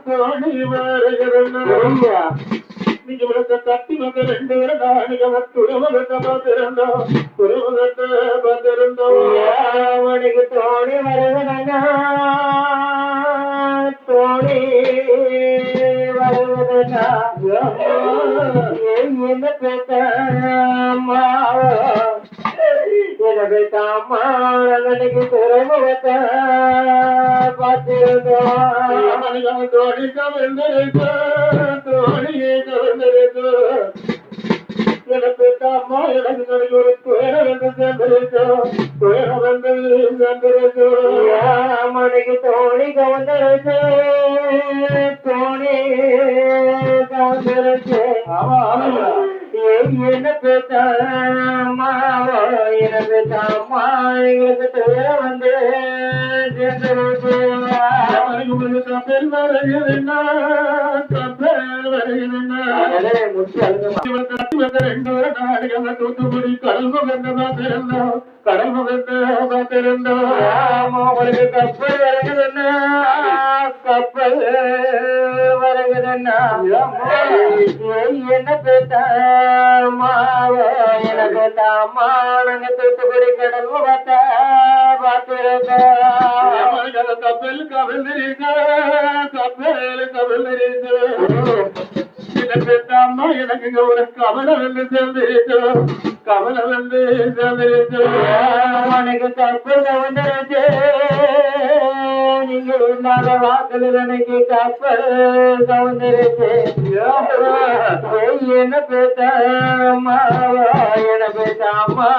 தோணி நீங்க தட்டி வந்து 2 பேரும் நாளைக்கு துறவகத்தை பார்த்திருந்தோம் துறவகத்தை பார்த்திருந்தோம் அவனுக்கு தோணி வருவதா தோணி வருவதா என்ன பேச எனக்கு தாமானக்கு துறவகத்தை பார்த்திருந்தோம் தோணி கவிழ்ந்திருக்க தோணியை கவிழ்ந்திருக்க எனக்கு தாமா எனக்கு ஒரு துயரம் என்று சேர்ந்திருக்கோ துயரம் என்று சேர்ந்திருக்கோ மணிக்கு தோணி கவர்ந்திருக்கு தோணி கவர்ந்திருக்கு எனக்கு தாமா எனக்கு தாமா எங்களுக்கு துயரம் வந்து சேர்ந்திருக்கு கப்பல் வருகிறேன் கப்பல் வருகிறேன் தூத்துக்குடி கடல் முகந்தா திறந்தோம் கடல் முகந்தா திறந்தோம் அவளுக்கு கப்பல் வருகிறேன் கப்பல் வருகிறேன் என்ன பேசாமா எனக்கு தாமா நாங்க தூத்துக்குடி கடல் முகத்தா பார்த்திருக்கோம் கப்பல் கவிழ்ந்திருக்க கப்பல் கவிழ்ந்திருக்க தாமா எனக்கு இங்க ஒரு கவலை வந்து சேர்ந்திருக்கு கவலை வந்து சேர்ந்திருக்கு எனக்கு கப்பல் வந்துருச்சு நீங்க இல்லாத வாக்கில் எனக்கு கப்பல் கவர்ந்திருக்கு என்ன பேசாமா என்ன பேசாமா